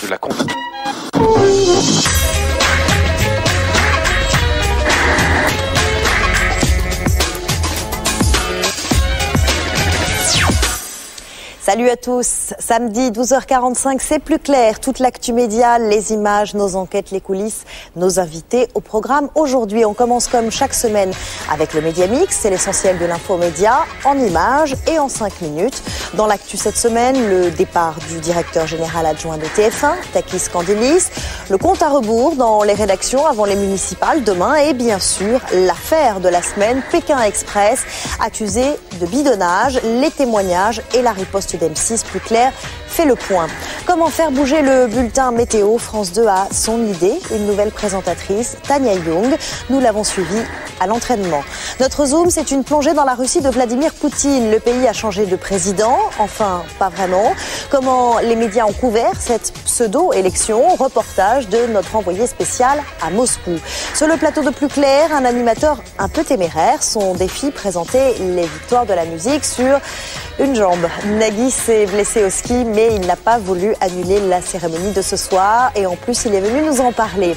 de la compte. Salut à tous. Samedi 12h45, c'est plus clair. Toute l'actu médiale, les images, nos enquêtes, les coulisses, nos invités au programme. Aujourd'hui, on commence comme chaque semaine avec le Média Mix. C'est l'essentiel de l'info média en images et en 5 minutes. Dans l'actu cette semaine, le départ du directeur général adjoint de TF1, Takis Candelis. Le compte à rebours dans les rédactions avant les municipales demain. Et bien sûr, l'affaire de la semaine, Pékin Express, accusé de bidonnage, les témoignages et la riposte d'M6 plus clair fait le point. Comment faire bouger le bulletin météo? France 2 a son idée, une nouvelle présentatrice, Tania Young. Nous l'avons suivie à l'entraînement. Notre Zoom, c'est une plongée dans la Russie de Vladimir Poutine. Le pays a changé de président, enfin pas vraiment. Comment les médias ont couvert cette pseudo-élection? Reportage de notre envoyé spécial à Moscou. Sur le plateau de Plus Clair, un animateur un peu téméraire. Son défi, présenter les victoires de la musique sur une jambe. Nagui s'est blessé au ski, mais il n'a pas voulu annuler la cérémonie de ce soir. Et en plus, il est venu nous en parler.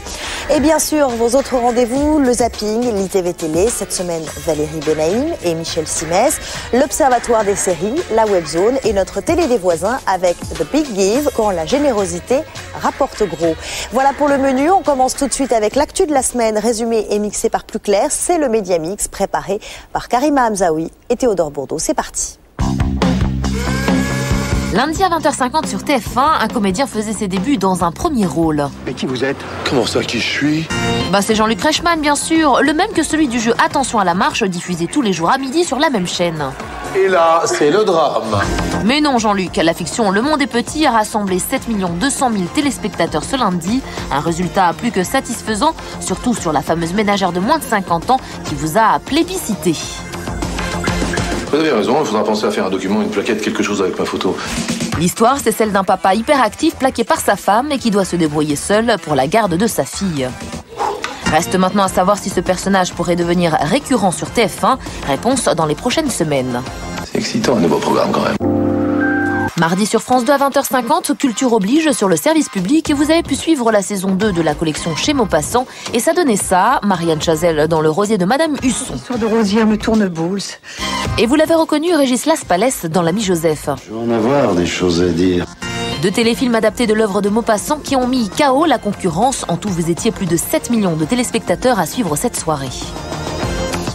Et bien sûr, vos autres rendez-vous, le zapping, l'ITV Télé. Cette semaine, Valérie Benaïm et Michel Simès. L'Observatoire des séries, la Webzone et notre télé des voisins avec The Big Give, quand la générosité rapporte gros. Voilà pour le menu. On commence tout de suite avec l'actu de la semaine, résumé et mixé par Plus Clair. C'est le Média Mix préparé par Karima Hamzaoui et Théodore Bourdeau. C'est parti. Lundi à 20h50 sur TF1, un comédien faisait ses débuts dans un premier rôle. Mais qui vous êtes? Comment ça, qui je suis? C'est Jean-Luc Reichmann, bien sûr, le même que celui du jeu Attention à la marche, diffusé tous les jours à midi sur la même chaîne. Et là, c'est le drame. Mais non, Jean-Luc, la fiction Le Monde est petit a rassemblé 7 200 000 téléspectateurs ce lundi. Un résultat plus que satisfaisant, surtout sur la fameuse ménagère de moins de 50 ans qui vous a plébiscité. Vous avez raison, il faudra penser à faire un document, une plaquette, quelque chose avec ma photo. L'histoire, c'est celle d'un papa hyperactif plaqué par sa femme et qui doit se débrouiller seul pour la garde de sa fille. Reste maintenant à savoir si ce personnage pourrait devenir récurrent sur TF1. Réponse dans les prochaines semaines. C'est excitant, un nouveau programme quand même. Mardi sur France 2 à 20h50, Culture oblige sur le service public et vous avez pu suivre la saison 2 de la collection Chez Maupassant et ça donnait ça, Marianne Chazelle dans Le Rosier de Madame Husson. L'histoire de Rosière me tourne boule. Et vous l'avez reconnu, Régis Laspalès dans L'Ami Joseph. Je vais en avoir des choses à dire. Deux téléfilms adaptés de l'œuvre de Maupassant qui ont mis KO la concurrence. En tout, vous étiez plus de 7 millions de téléspectateurs à suivre cette soirée.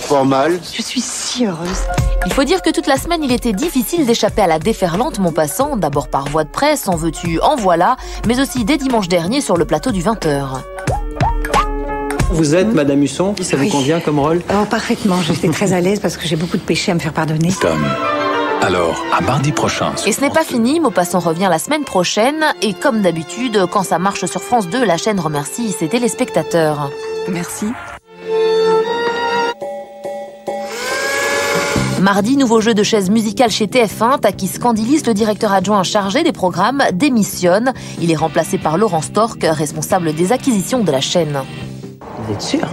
Pas mal. Je suis si heureuse. Il faut dire que toute la semaine, il était difficile d'échapper à la déferlante Maupassant, d'abord par voie de presse, en veux-tu, en voilà, mais aussi dès dimanche dernier sur le plateau du 20h. Vous êtes Madame Husson, ça vous convient comme rôle? Parfaitement, j'étais très à l'aise parce que j'ai beaucoup de péchés à me faire pardonner. Tom. Alors, à mardi prochain. Et ce n'est pas fini, Maupassant revient la semaine prochaine, et comme d'habitude, quand ça marche sur France 2, la chaîne remercie ses téléspectateurs. Merci. Mardi, nouveau jeu de chaises musicales chez TF1. Takis Candelis, le directeur adjoint chargé des programmes, démissionne. Il est remplacé par Laurent Stork, responsable des acquisitions de la chaîne. Vous êtes sûr?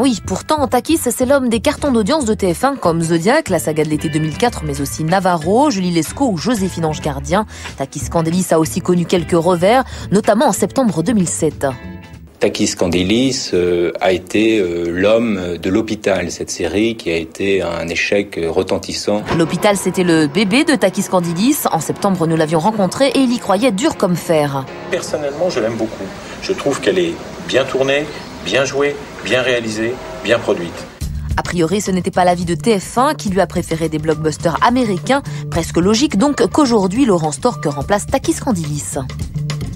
Oui, pourtant, Takis, c'est l'homme des cartons d'audience de TF1 comme Zodiac, la saga de l'été 2004, mais aussi Navarro, Julie Lescaut ou Joséphine Ange Gardien. Takis Candelis a aussi connu quelques revers, notamment en septembre 2007. Takis Candelis a été l'homme de l'hôpital, cette série qui a été un échec retentissant. L'hôpital, c'était le bébé de Takis Candelis. En septembre, nous l'avions rencontré et il y croyait dur comme fer. Personnellement, je l'aime beaucoup. Je trouve qu'elle est bien tournée, bien jouée, bien réalisée, bien produite. A priori, ce n'était pas l'avis de TF1 qui lui a préféré des blockbusters américains. Presque logique donc qu'aujourd'hui, Laurent Stork remplace Takis Candelis.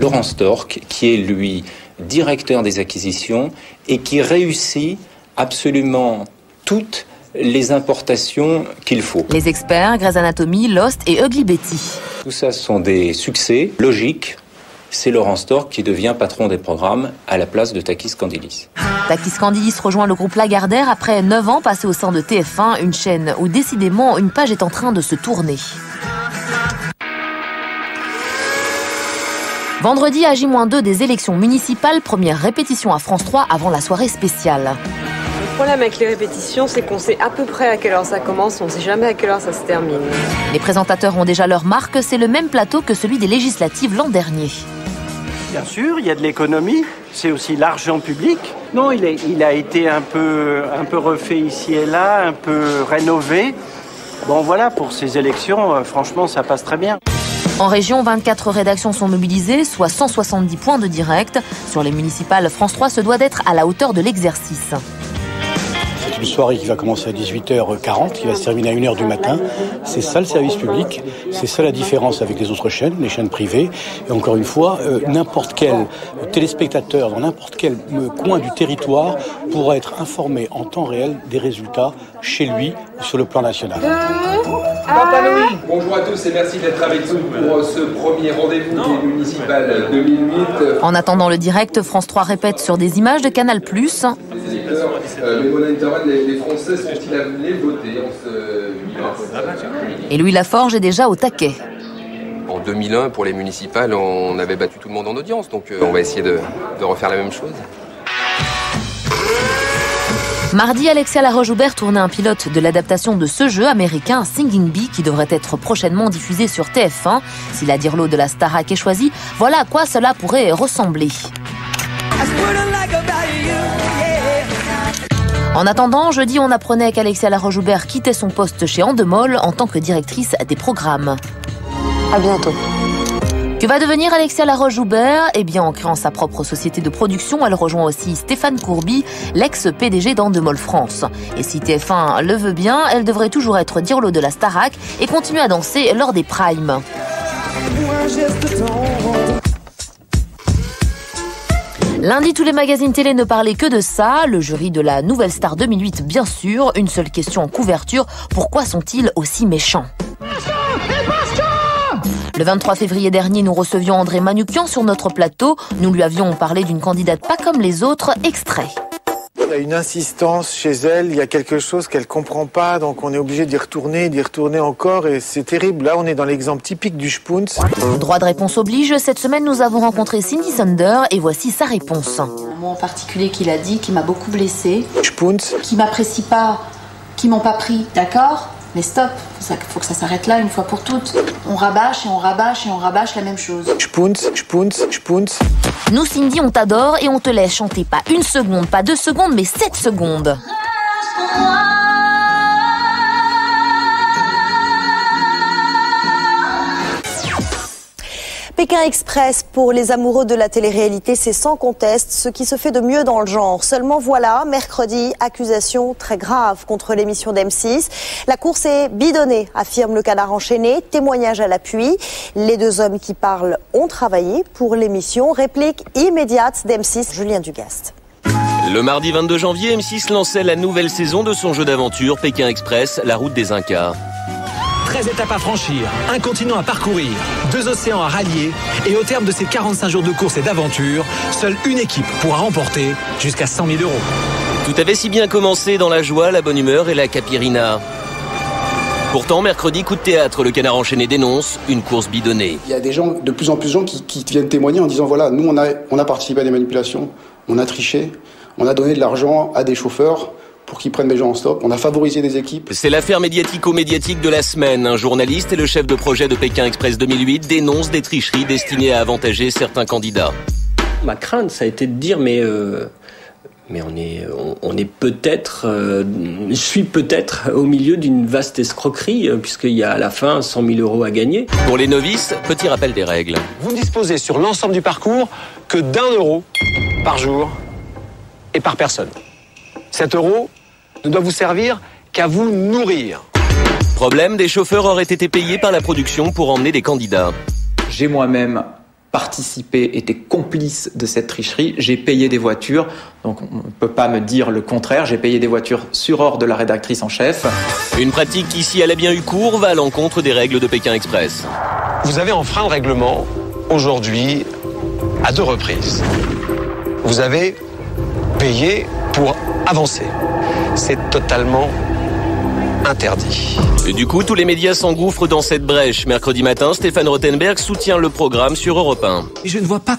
Laurent Stork, qui est lui directeur des acquisitions et qui réussit absolument toutes les importations qu'il faut. Les experts, Grey's Anatomy, Lost et Ugly Betty. Tout ça sont des succès logiques. C'est Laurent Stork qui devient patron des programmes à la place de Takis Candelis. Takis Candelis rejoint le groupe Lagardère après 9 ans passés au sein de TF1, une chaîne où décidément une page est en train de se tourner. Vendredi, à J-2 des élections municipales, première répétition à France 3 avant la soirée spéciale. Le problème avec les répétitions, c'est qu'on sait à peu près à quelle heure ça commence, on ne sait jamais à quelle heure ça se termine. Les présentateurs ont déjà leur marque, c'est le même plateau que celui des législatives l'an dernier. Bien sûr, il y a de l'économie, c'est aussi l'argent public. Non, il a été un peu refait ici et là, un peu rénové. Bon voilà, pour ces élections, franchement, ça passe très bien. En région, 24 rédactions sont mobilisées, soit 170 points de direct. Sur les municipales, France 3 se doit d'être à la hauteur de l'exercice. C'est une soirée qui va commencer à 18h40, qui va se terminer à 1h du matin. C'est ça le service public, c'est ça la différence avec les autres chaînes, les chaînes privées. Et encore une fois, n'importe quel téléspectateur dans n'importe quel coin du territoire pourra être informé en temps réel des résultats chez lui sur le plan national. Papa Louis. Bonjour à tous et merci d'être avec nous pour ce premier rendez-vous des municipales 2008. En attendant le direct, France 3 répète sur des images de Canal+. Les monitoring, les Français sont-ils amenés voter en ce 2020 ? Et Louis Laforge est déjà au taquet. En 2001, pour les municipales, on avait battu tout le monde en audience, donc on va essayer de refaire la même chose. Mardi, Alexia Laroche-Joubert tournait un pilote de l'adaptation de ce jeu américain Singing Bee qui devrait être prochainement diffusé sur TF1. Si la dirlo de la Starac est choisie, voilà à quoi cela pourrait ressembler. En attendant, jeudi, on apprenait qu'Alexia Laroche-Joubert quittait son poste chez Endemol en tant que directrice des programmes. À bientôt. Que va devenir Alexia Laroche-Joubert ? Eh bien, en créant sa propre société de production, elle rejoint aussi Stéphane Courby, l'ex-PDG d'Endemol France. Et si TF1 le veut bien, elle devrait toujours être dirlo de la Starac et continuer à danser lors des primes. Lundi, tous les magazines télé ne parlaient que de ça. Le jury de la Nouvelle Star 2008, bien sûr. Une seule question en couverture. Pourquoi sont-ils aussi méchants ? Le 23 février dernier, nous recevions André Manoukian sur notre plateau. Nous lui avions parlé d'une candidate pas comme les autres. Extrait. Il y a une insistance chez elle, il y a quelque chose qu'elle comprend pas, donc on est obligé d'y retourner encore, et c'est terrible. Là, on est dans l'exemple typique du Spoons. Droit de réponse oblige. Cette semaine, nous avons rencontré Cindy Sander et voici sa réponse. Un mot en particulier qu'il a dit, qui m'a beaucoup blessée. Spoons. Qui m'apprécient pas, qui m'ont pas pris, d'accord ? Mais stop, faut que ça s'arrête là une fois pour toutes. On rabâche et on rabâche et on rabâche la même chose. Spoons. Nous, Cindy, on t'adore et on te laisse chanter pas 1 seconde, pas 2 secondes, mais 7 secondes. Pékin Express, pour les amoureux de la télé-réalité, c'est sans conteste ce qui se fait de mieux dans le genre. Seulement voilà, mercredi, accusation très grave contre l'émission d'M6. La course est bidonnée, affirme le Canard enchaîné, témoignage à l'appui. Les 2 hommes qui parlent ont travaillé pour l'émission. Réplique immédiate d'M6, Julien Dugast. Le mardi 22 janvier, M6 lançait la nouvelle saison de son jeu d'aventure Pékin Express, la route des Incas. 13 étapes à franchir, un continent à parcourir, 2 océans à rallier, et au terme de ces 45 jours de course et d'aventure, seule une équipe pourra remporter jusqu'à 100 000 €. Tout avait si bien commencé dans la joie, la bonne humeur et la capirina. Pourtant, mercredi, coup de théâtre, le Canard enchaîné dénonce une course bidonnée. Il y a de plus en plus de gens qui viennent témoigner en disant voilà, nous on a participé à des manipulations, on a triché, on a donné de l'argent à des chauffeurs pour qu'ils prennent des gens en stop. On a favorisé des équipes. C'est l'affaire médiatico-médiatique de la semaine. Un journaliste et le chef de projet de Pékin Express 2008 dénoncent des tricheries destinées à avantager certains candidats. Ma crainte, ça a été de dire mais on est peut-être, je suis peut-être au milieu d'une vaste escroquerie puisqu'il y a à la fin 100 000 € à gagner. Pour les novices, petit rappel des règles. Vous ne disposez sur l'ensemble du parcours que d'1 € par jour et par personne. Cet euro ne doit vous servir qu'à vous nourrir. Problème, des chauffeurs auraient été payés par la production pour emmener des candidats. J'ai moi-même participé, été complice de cette tricherie. J'ai payé des voitures, donc on ne peut pas me dire le contraire. J'ai payé des voitures sur ordre de la rédactrice en chef. Une pratique qui, si elle a bien eu cours, va à l'encontre des règles de Pékin Express. Vous avez enfreint le règlement aujourd'hui à 2 reprises. Vous avez payé pour avancer. C'est totalement interdit. Et du coup, tous les médias s'engouffrent dans cette brèche. Mercredi matin, Stéphane Rothenberg soutient le programme sur Europe 1. Et je ne vois pas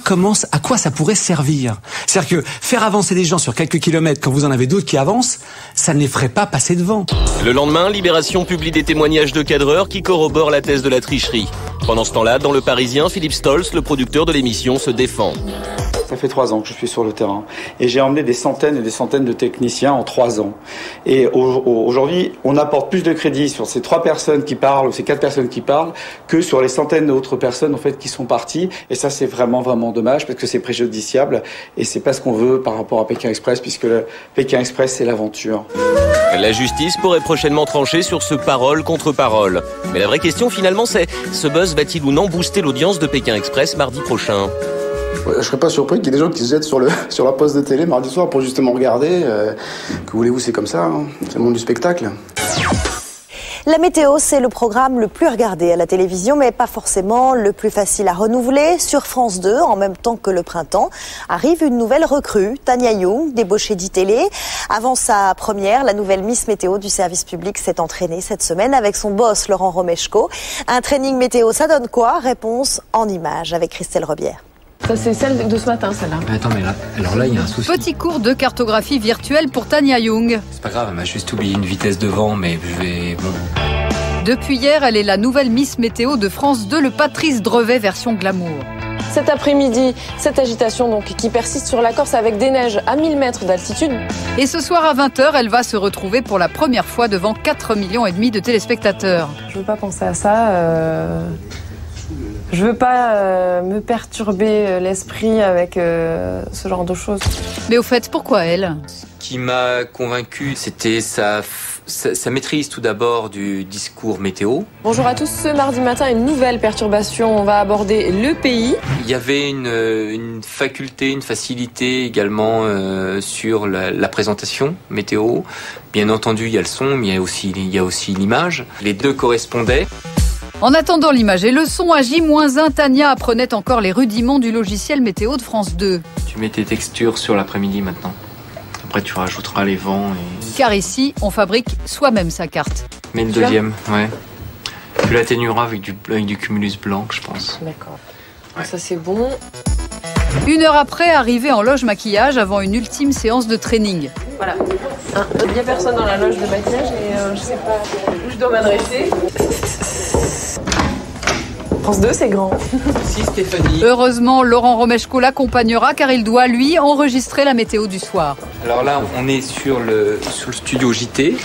à quoi ça pourrait servir. C'est-à-dire que faire avancer des gens sur quelques kilomètres quand vous en avez d'autres qui avancent, ça ne les ferait pas passer devant. Le lendemain, Libération publie des témoignages de cadreurs qui corroborent la thèse de la tricherie. Pendant ce temps-là, dans Le Parisien, Philippe Stolz, le producteur de l'émission, se défend. Ça fait 3 ans que je suis sur le terrain et j'ai emmené des centaines et des centaines de techniciens en 3 ans. Et aujourd'hui, on apporte plus de crédit sur ces 3 personnes qui parlent ou ces 4 personnes qui parlent que sur les centaines d'autres personnes en fait qui sont parties. Et ça, c'est vraiment dommage parce que c'est préjudiciable et c'est pas ce qu'on veut par rapport à Pékin Express puisque le Pékin Express, c'est l'aventure. La justice pourrait prochainement trancher sur ce parole contre parole. Mais la vraie question finalement, c'est ce buzz va-t-il ou non booster l'audience de Pékin Express mardi prochain ? Je serais pas surpris qu'il y ait des gens qui se jettent sur la poste de télé mardi soir pour justement regarder. Que voulez-vous, c'est comme ça, hein. C'est le monde du spectacle. La météo, c'est le programme le plus regardé à la télévision, mais pas forcément le plus facile à renouveler. Sur France 2, en même temps que le printemps, arrive une nouvelle recrue, Tania Young, débauchée d'ITélé. Avant sa première, la nouvelle Miss Météo du service public s'est entraînée cette semaine avec son boss Laurent Romeshko. Un training météo, ça donne quoi? Réponse en images avec Christelle Rebière. Ça, c'est celle de ce matin, celle-là. Attends, mais là, alors là, il y a un souci. Petit cours de cartographie virtuelle pour Tania Young. C'est pas grave, elle m'a juste oublié une vitesse de vent, mais je vais... Bon. Depuis hier, elle est la nouvelle Miss Météo de France 2, le Patrice Drevet version glamour. Cet après-midi, cette agitation donc qui persiste sur la Corse avec des neiges à 1000 mètres d'altitude. Et ce soir à 20h, elle va se retrouver pour la première fois devant 4,5 millions de téléspectateurs. Je veux pas penser à ça. Je veux pas me perturber l'esprit avec ce genre de choses. Mais au fait, pourquoi elle? Ce qui m'a convaincu, c'était sa maîtrise tout d'abord du discours météo. Bonjour à tous, ce mardi matin, une nouvelle perturbation. On va aborder le pays. Il y avait une faculté, une facilité également sur la présentation météo. Bien entendu, il y a le son, mais il y a aussi l'image. Les deux correspondaient. En attendant l'image et le son à J-1, Tania apprenait encore les rudiments du logiciel météo de France 2. Tu mets tes textures sur l'après-midi maintenant. Après, tu rajouteras les vents. Car ici, on fabrique soi-même sa carte. Mais le deuxième, ouais. Tu l'atténueras avec du cumulus blanc, je pense. D'accord. Ouais. Ça, c'est bon. 1 heure après, arrivée en loge maquillage avant une ultime séance de training. Voilà. Il n'y a personne dans la loge de maquillage et je sais pas où je dois m'adresser. France 2, c'est grand. Si, Stéphanie. Heureusement, Laurent Romeshko l'accompagnera car il doit, lui, enregistrer la météo du soir. Alors là, on est sur le studio JT,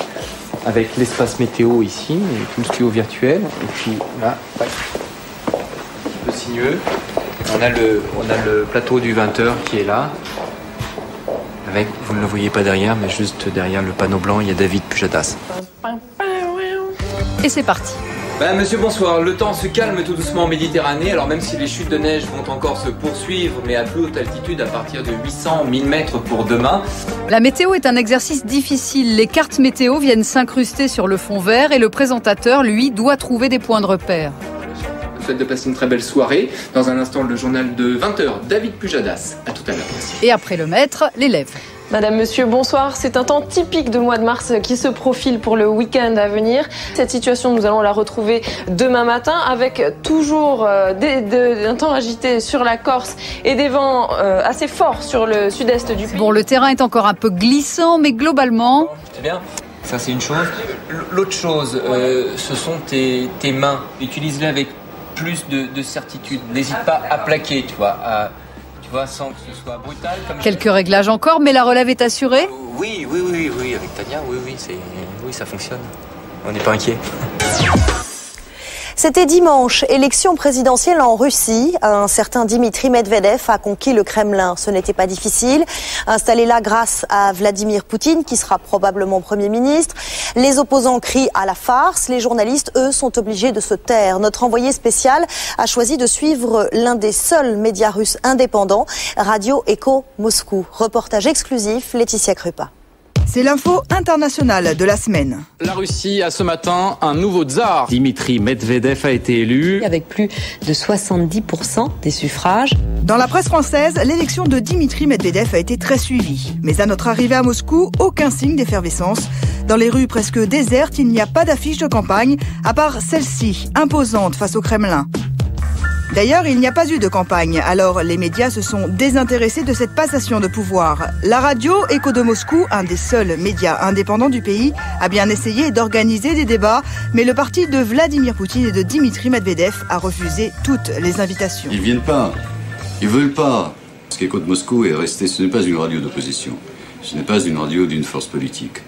avec l'espace météo ici, avec une studio virtuelle. Et puis là, ouais, un petit peu sinueux. On a le plateau du 20h qui est là. Avec, vous ne le voyez pas derrière, mais juste derrière le panneau blanc, il y a David Pujadas. Et c'est parti. Monsieur, bonsoir. Le temps se calme tout doucement en Méditerranée. Alors même si les chutes de neige vont encore se poursuivre, mais à plus haute altitude, à partir de 800-1000 mètres pour demain. La météo est un exercice difficile. Les cartes météo viennent s'incruster sur le fond vert et le présentateur, lui, doit trouver des points de repère. Je vous souhaite de passer une très belle soirée. Dans un instant, le journal de 20h, David Pujadas. À tout à l'heure. Et après le maître, l'élève. Madame, monsieur, bonsoir. C'est un temps typique de mois de mars qui se profile pour le week-end à venir. Cette situation, nous allons la retrouver demain matin avec toujours un temps agité sur la Corse et des vents assez forts sur le sud-est du pays. Bon, le terrain est encore un peu glissant, mais globalement... C'est bien. Ça, c'est une chose. L'autre chose, ce sont tes mains. Utilise-les avec plus de certitude. N'hésite pas à plaquer, tu vois, sans que ce soit brutal. Quelques réglages encore, mais la relève est assurée ? Oui, avec Tania, oui, ça fonctionne. On n'est pas inquiet. C'était dimanche, élection présidentielle en Russie. Un certain Dimitri Medvedev a conquis le Kremlin. Ce n'était pas difficile. Installé là grâce à Vladimir Poutine, qui sera probablement Premier ministre. Les opposants crient à la farce. Les journalistes, eux, sont obligés de se taire. Notre envoyé spécial a choisi de suivre l'un des seuls médias russes indépendants, Radio Echo Moscou. Reportage exclusif, Laetitia Krupa. C'est l'info internationale de la semaine. La Russie a ce matin un nouveau tsar. Dimitri Medvedev a été élu. Avec plus de 70% des suffrages. Dans la presse française, l'élection de Dimitri Medvedev a été très suivie. Mais à notre arrivée à Moscou, aucun signe d'effervescence. Dans les rues presque désertes, il n'y a pas d'affiche de campagne, à part celle-ci, imposante face au Kremlin. D'ailleurs, il n'y a pas eu de campagne, alors les médias se sont désintéressés de cette passation de pouvoir. La radio Écho de Moscou, un des seuls médias indépendants du pays, a bien essayé d'organiser des débats, mais le parti de Vladimir Poutine et de Dimitri Medvedev a refusé toutes les invitations. Ils viennent pas, ils veulent pas. Parce qu'Écho de Moscou est resté, ce n'est pas une radio d'opposition, ce n'est pas une radio d'une force politique.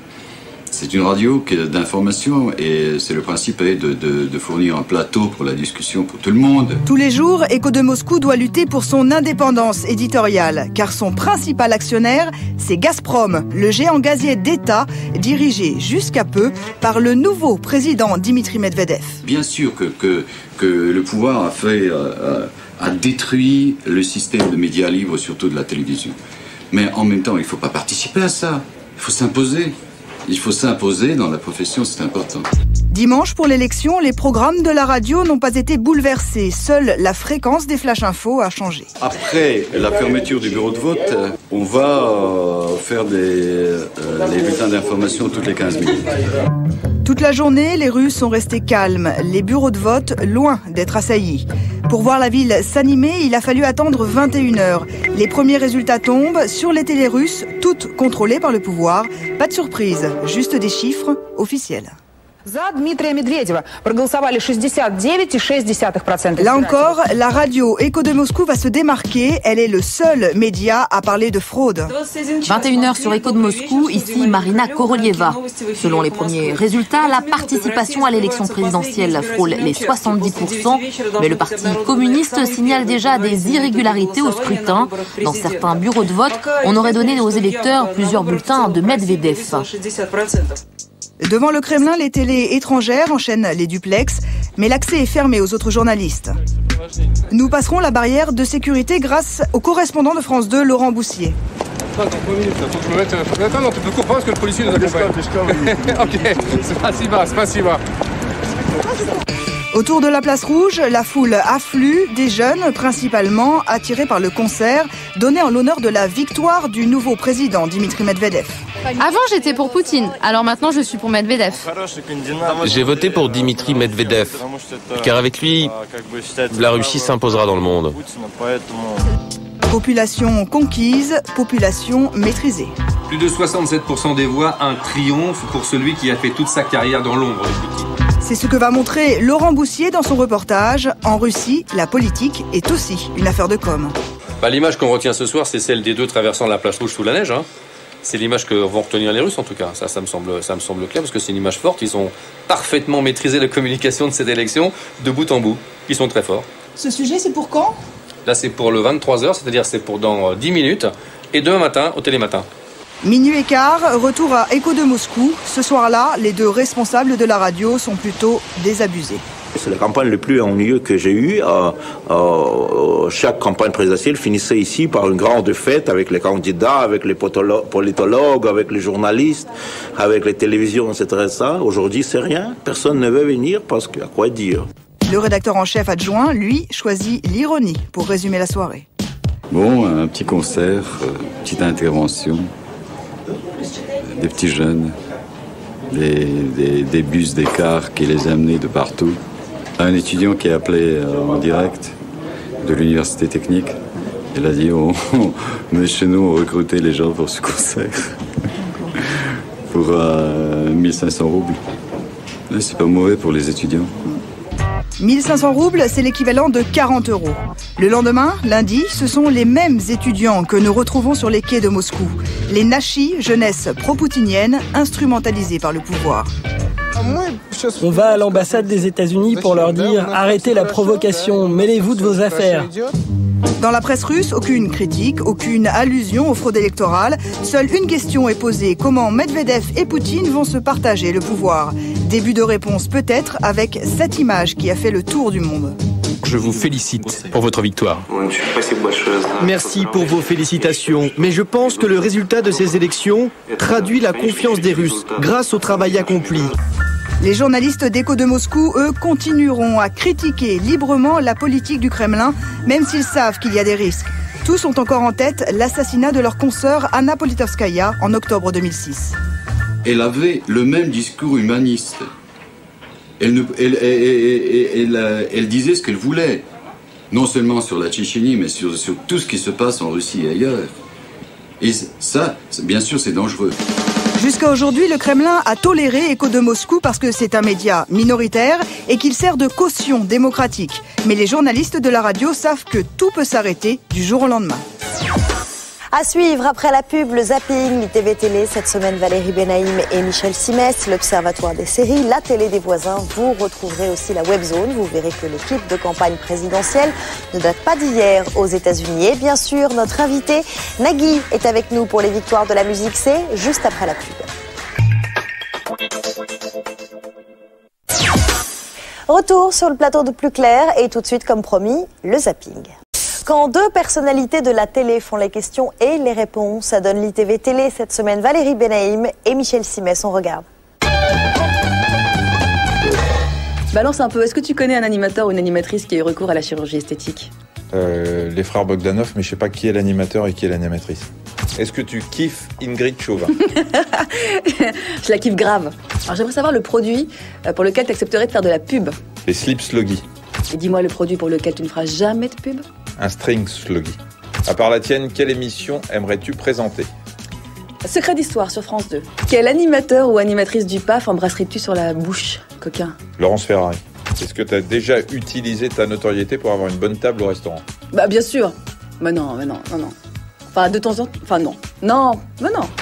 C'est une radio d'information et c'est le principe est de fournir un plateau pour la discussion pour tout le monde. Tous les jours, Écho de Moscou doit lutter pour son indépendance éditoriale, car son principal actionnaire, c'est Gazprom, le géant gazier d'État, dirigé jusqu'à peu par le nouveau président Dimitri Medvedev. Bien sûr que le pouvoir a détruit le système de médias libres, surtout de la télévision. Mais en même temps, il ne faut pas participer à ça. Il faut s'imposer. Il faut s'imposer dans la profession, c'est important. Dimanche, pour l'élection, les programmes de la radio n'ont pas été bouleversés. Seule la fréquence des flash infos a changé. Après la fermeture du bureau de vote, on va faire les bulletins d'information toutes les 15 minutes. Toute la journée, les rues sont restées calmes, les bureaux de vote loin d'être assaillis. Pour voir la ville s'animer, il a fallu attendre 21h. Les premiers résultats tombent sur les télés russes, toutes contrôlées par le pouvoir. Pas de surprise, juste des chiffres officiels. Là encore, la radio Écho de Moscou va se démarquer. Elle est le seul média à parler de fraude. 21h sur Écho de Moscou, ici Marina Korolieva. Selon les premiers résultats, la participation à l'élection présidentielle frôle les 70%, mais le parti communiste signale déjà des irrégularités au scrutin. Dans certains bureaux de vote, on aurait donné aux électeurs plusieurs bulletins de Medvedev. Devant le Kremlin, les télés étrangères enchaînent les duplex, mais l'accès est fermé aux autres journalistes. Nous passerons la barrière de sécurité grâce au correspondant de France 2, Laurent Boussier. Attends, tu peux couper parce que le policier nous accompagne. Ok, c'est pas si bas. Autour de la place rouge, la foule afflue, des jeunes principalement attirés par le concert donné en l'honneur de la victoire du nouveau président Dimitri Medvedev. Avant j'étais pour Poutine, alors maintenant je suis pour Medvedev. J'ai voté pour Dimitri Medvedev, car avec lui, la Russie s'imposera dans le monde. Population conquise, population maîtrisée. Plus de 67% des voix, un triomphe pour celui qui a fait toute sa carrière dans l'ombre de Poutine. C'est ce que va montrer Laurent Boussier dans son reportage. En Russie, la politique est aussi une affaire de com'. L'image qu'on retient ce soir, c'est celle des deux traversant la place rouge sous la neige. C'est l'image que vont retenir les Russes en tout cas. Ça me semble clair parce que c'est une image forte. Ils ont parfaitement maîtrisé la communication de cette élection de bout en bout. Ils sont très forts. Ce sujet, c'est pour quand ? Là, c'est pour le 23h, c'est-à-dire c'est pour dans 10 minutes. Et demain matin, au Télématin. Minuit et quart, retour à Écho de Moscou. Ce soir-là, les deux responsables de la radio sont plutôt désabusés. C'est la campagne la plus ennuyeuse que j'ai eue. Chaque campagne présidentielle finissait ici par une grande fête avec les candidats, avec les politologues, avec les journalistes, avec les télévisions, etc. Aujourd'hui, c'est rien. Personne ne veut venir parce qu'à quoi dire. Le rédacteur en chef adjoint, lui, choisit l'ironie pour résumer la soirée. Bon, un petit concert, petite intervention. Des petits jeunes, des bus, des cars qui les amenaient de partout. Un étudiant qui a appelé en direct de l'université technique. Il a dit mais chez nous on recrutait les gens pour ce concert pour 1500 roubles. C'est pas mauvais pour les étudiants. 1500 roubles, c'est l'équivalent de 40 €. Le lendemain, lundi, ce sont les mêmes étudiants que nous retrouvons sur les quais de Moscou. Les Nachi, jeunesse pro-poutinienne, instrumentalisée par le pouvoir. On va à l'ambassade des États-Unis pour leur dire « Arrêtez la provocation, mêlez-vous de vos affaires ». Dans la presse russe, aucune critique, aucune allusion aux fraudes électorales. Seule une question est posée, comment Medvedev et Poutine vont se partager le pouvoir ? Début de réponse peut-être avec cette image qui a fait le tour du monde. Je vous félicite pour votre victoire. Merci pour vos félicitations, mais je pense que le résultat de ces élections traduit la confiance des Russes grâce au travail accompli. Les journalistes d'Écho de Moscou, eux, continueront à critiquer librement la politique du Kremlin, même s'ils savent qu'il y a des risques. Tous ont encore en tête l'assassinat de leur consoeur Anna Politkovskaya en octobre 2006. elle avait le même discours humaniste. Elle disait ce qu'elle voulait. Non seulement sur la Tchétchénie, mais sur tout ce qui se passe en Russie et ailleurs. Et ça, bien sûr, c'est dangereux. Jusqu'à aujourd'hui, le Kremlin a toléré Écho de Moscou parce que c'est un média minoritaire et qu'il sert de caution démocratique. Mais les journalistes de la radio savent que tout peut s'arrêter du jour au lendemain. À suivre après la pub, le zapping, l'ITV Télé. Cette semaine, Valérie Benaïm et Michel Simès, l'Observatoire des séries, la télé des voisins. Vous retrouverez aussi la Webzone. Vous verrez que l'équipe de campagne présidentielle ne date pas d'hier aux États-Unis. Et bien sûr, notre invité, Nagui, est avec nous pour les victoires de la musique. C'est juste après la pub. Retour sur le plateau de Plus Clair et tout de suite, comme promis, le zapping. Quand deux personnalités de la télé font les questions et les réponses, ça donne l'ITV Télé. Cette semaine, Valérie Benaïm et Michel Simès. On regarde. Balance un peu, est-ce que tu connais un animateur ou une animatrice qui a eu recours à la chirurgie esthétique ? Les frères Bogdanov, mais je sais pas qui est l'animateur et qui est l'animatrice. Est-ce que tu kiffes Ingrid Chauvin ? Je la kiffe grave. Alors j'aimerais savoir le produit pour lequel tu accepterais de faire de la pub. Les slips Sloggy. Et dis-moi le produit pour lequel tu ne feras jamais de pub. Un string Sloggy. À part la tienne, quelle émission aimerais-tu présenter ? Secret d'histoire sur France 2. Quel animateur ou animatrice du PAF embrasserais-tu sur la bouche, coquin ? Laurence Ferrari. Est-ce que tu as déjà utilisé ta notoriété pour avoir une bonne table au restaurant ? Bah bien sûr. Mais non. Enfin, de temps en temps... Enfin, non. Non.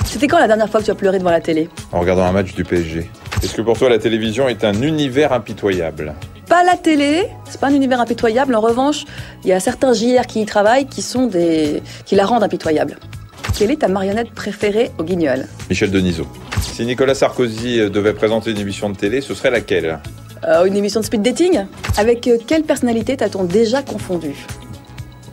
C'était quand la dernière fois que tu as pleuré devant la télé ? En regardant un match du PSG. Est-ce que pour toi, la télévision est un univers impitoyable ? Pas la télé, c'est pas un univers impitoyable. En revanche, il y a certains JR qui y travaillent qui la rendent impitoyable. Quelle est ta marionnette préférée au Guignol ? Michel Denisot. Si Nicolas Sarkozy devait présenter une émission de télé, ce serait laquelle ? Une émission de speed dating ? Avec quelle personnalité t'a-t-on déjà confondu ?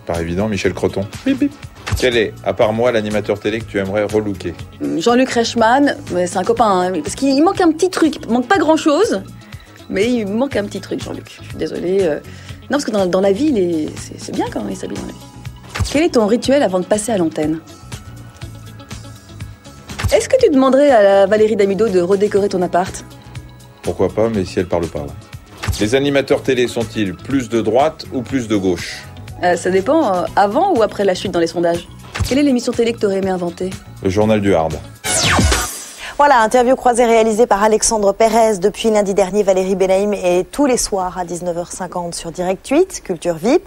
Par évident, Michel Croton. Bip bip. Quel est, à part moi, l'animateur télé que tu aimerais relooker ? Jean-Luc Reichmann, mais c'est un copain, hein, parce qu'il manque un petit truc. Il manque pas grand-chose, mais il manque un petit truc, Jean-Luc. Je suis désolée. Non, parce que dans la vie, c'est bien quand il s'habille dans la vie. Quel est ton rituel avant de passer à l'antenne ? Est-ce que tu demanderais à la Valérie Damido de redécorer ton appart ? Pourquoi pas, mais si elle parle pas. Les animateurs télé sont-ils plus de droite ou plus de gauche ? Ça dépend, avant ou après la chute dans les sondages. Quelle est l'émission télé que tu aurais aimé inventer ? Le journal du Hard. Voilà, interview croisée réalisée par Alexandre Pérez. Depuis lundi dernier, Valérie Benaïm est tous les soirs à 19h50 sur Direct 8, Culture VIP.